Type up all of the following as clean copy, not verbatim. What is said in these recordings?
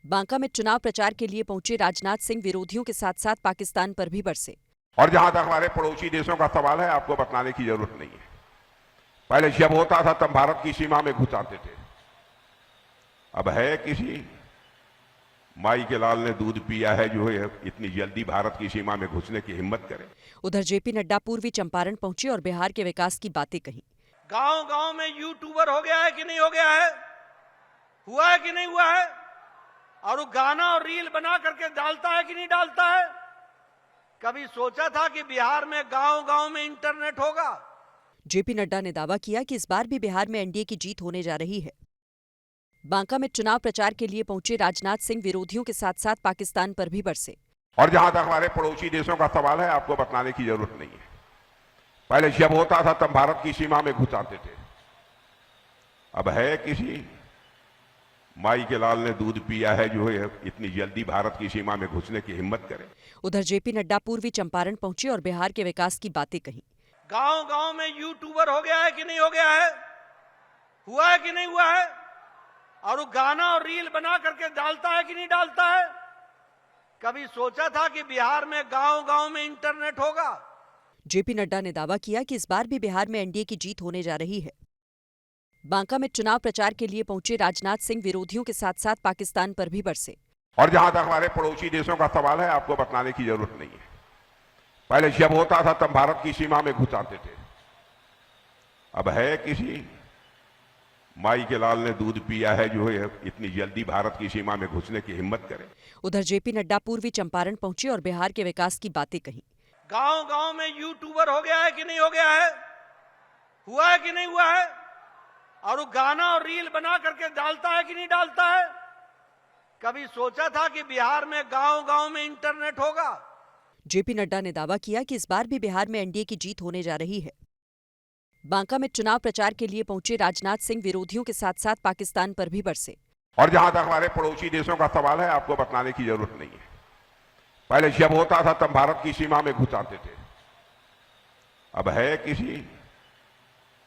बांका में चुनाव प्रचार के लिए पहुंचे राजनाथ सिंह विरोधियों के साथ साथ पाकिस्तान पर भी बरसे। और जहां तक हमारे पड़ोसी देशों का सवाल है, आपको बताने की जरूरत नहीं है। पहले जब होता था तब भारत की सीमा में घुस आते थे। अब है किसी माई के लाल ने दूध पिया है जो है इतनी जल्दी भारत की सीमा में घुसने की हिम्मत करे। उधर जेपी नड्डा पूर्वी चंपारण पहुंचे और बिहार के विकास की बातें कही। गांव गांव में यूट्यूबर हो गया है कि नहीं हो गया है, हुआ है कि नहीं हुआ है, और वो गाना और रील बना करके डालता है कि नहीं डालता है। कभी सोचा था कि बिहार में गांव गांव में इंटरनेट होगा। जेपी नड्डा ने दावा किया कि इस बार भी बिहार में एनडीए की जीत होने जा रही है। बांका में चुनाव प्रचार के लिए पहुंचे राजनाथ सिंह विरोधियों के साथ साथ पाकिस्तान पर भी बरसे। और जहां तक हमारे पड़ोसी देशों का सवाल है, आपको बताने की जरूरत नहीं है। पहले जब होता था तब भारत की सीमा में घुस आते थे। अब है किसी माई के लाल ने दूध पिया है जो है इतनी जल्दी भारत की सीमा में घुसने की हिम्मत करे। उधर जेपी नड्डा पूर्वी चंपारण पहुंचे और बिहार के विकास की बातें कही। गांव गांव में यूट्यूबर हो गया है कि नहीं हो गया है, हुआ है कि नहीं हुआ है, और वो गाना और रील बना करके डालता है कि नहीं डालता है। कभी सोचा था कि बिहार में गांव गांव में इंटरनेट होगा। जेपी नड्डा ने दावा किया कि इस बार भी बिहार में एनडीए की जीत होने जा रही है। बांका में चुनाव प्रचार के लिए पहुंचे राजनाथ सिंह विरोधियों के साथ साथ पाकिस्तान पर भी बरसे। और जहां तक हमारे पड़ोसी देशों का सवाल है, आपको बताने की जरूरत नहीं है। पहले जब होता था तब भारत की सीमा में घुस आते थे। अब है किसी माई के लाल ने दूध पिया है जो है इतनी जल्दी भारत की सीमा में घुसने की हिम्मत करे। उधर जेपी नड्डा पूर्वी चंपारण पहुंचे और बिहार के विकास की बातें कही। गांव गांव में यूट्यूबर हो गया है कि नहीं हो गया है, हुआ है कि नहीं हुआ है, और वो गाना और रील बना करके डालता है कि नहीं डालता है। कभी सोचा था कि बिहार में गांव गांव में इंटरनेट होगा। जेपी नड्डा ने दावा किया कि इस बार भी बिहार में एनडीए की जीत होने जा रही है। बांका में चुनाव प्रचार के लिए पहुंचे राजनाथ सिंह विरोधियों के साथ साथ पाकिस्तान पर भी बरसे। और जहां तक हमारे पड़ोसी देशों का सवाल है, आपको बताने की जरूरत नहीं है। पहले जब होता था तब भारत की सीमा में घुस आते थे। अब है किसी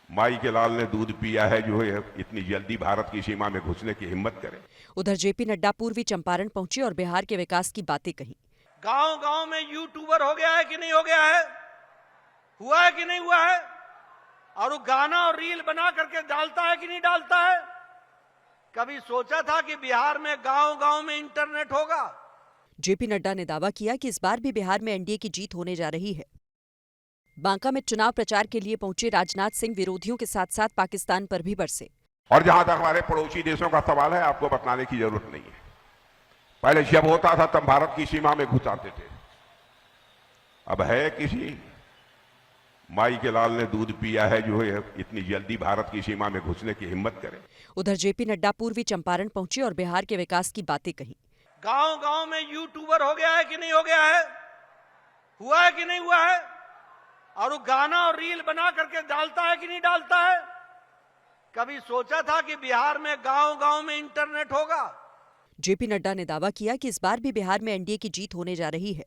माई के लाल ने दूध पिया है जो है इतनी जल्दी भारत की सीमा में घुसने की हिम्मत करे। उधर जेपी नड्डा पूर्वी चंपारण पहुंचे और बिहार के विकास की बातें कही। गांव गांव में यूट्यूबर हो गया है कि नहीं हो गया है, हुआ है कि नहीं हुआ है, और वो गाना और रील बना करके डालता है कि नहीं डालता है। कभी सोचा था कि बिहार में गांव गांव में इंटरनेट होगा। जेपी नड्डा ने दावा किया कि इस बार भी बिहार में एनडीए की जीत होने जा रही है। बांका में चुनाव प्रचार के लिए पहुंचे राजनाथ सिंह विरोधियों के साथ साथ पाकिस्तान पर भी बरसे। और जहां तक हमारे पड़ोसी देशों का सवाल है, आपको बताने की जरूरत नहीं है। पहले जब होता था तब भारत की सीमा में घुस आते थे। अब है किसी माई के लाल ने दूध पिया है जो है इतनी जल्दी भारत की सीमा में घुसने की हिम्मत करे। उधर जेपी नड्डा पूर्वी चंपारण पहुंचे और बिहार के विकास की बातें कही। गांव गांव में यूट्यूबर हो गया है कि नहीं हो गया है, हुआ है कि नहीं हुआ है, और वो गाना और रील बना करके डालता है कि नहीं डालता है। कभी सोचा था कि बिहार में गांव गांव में इंटरनेट होगा। जेपी नड्डा ने दावा किया कि इस बार भी बिहार में एनडीए की जीत होने जा रही है।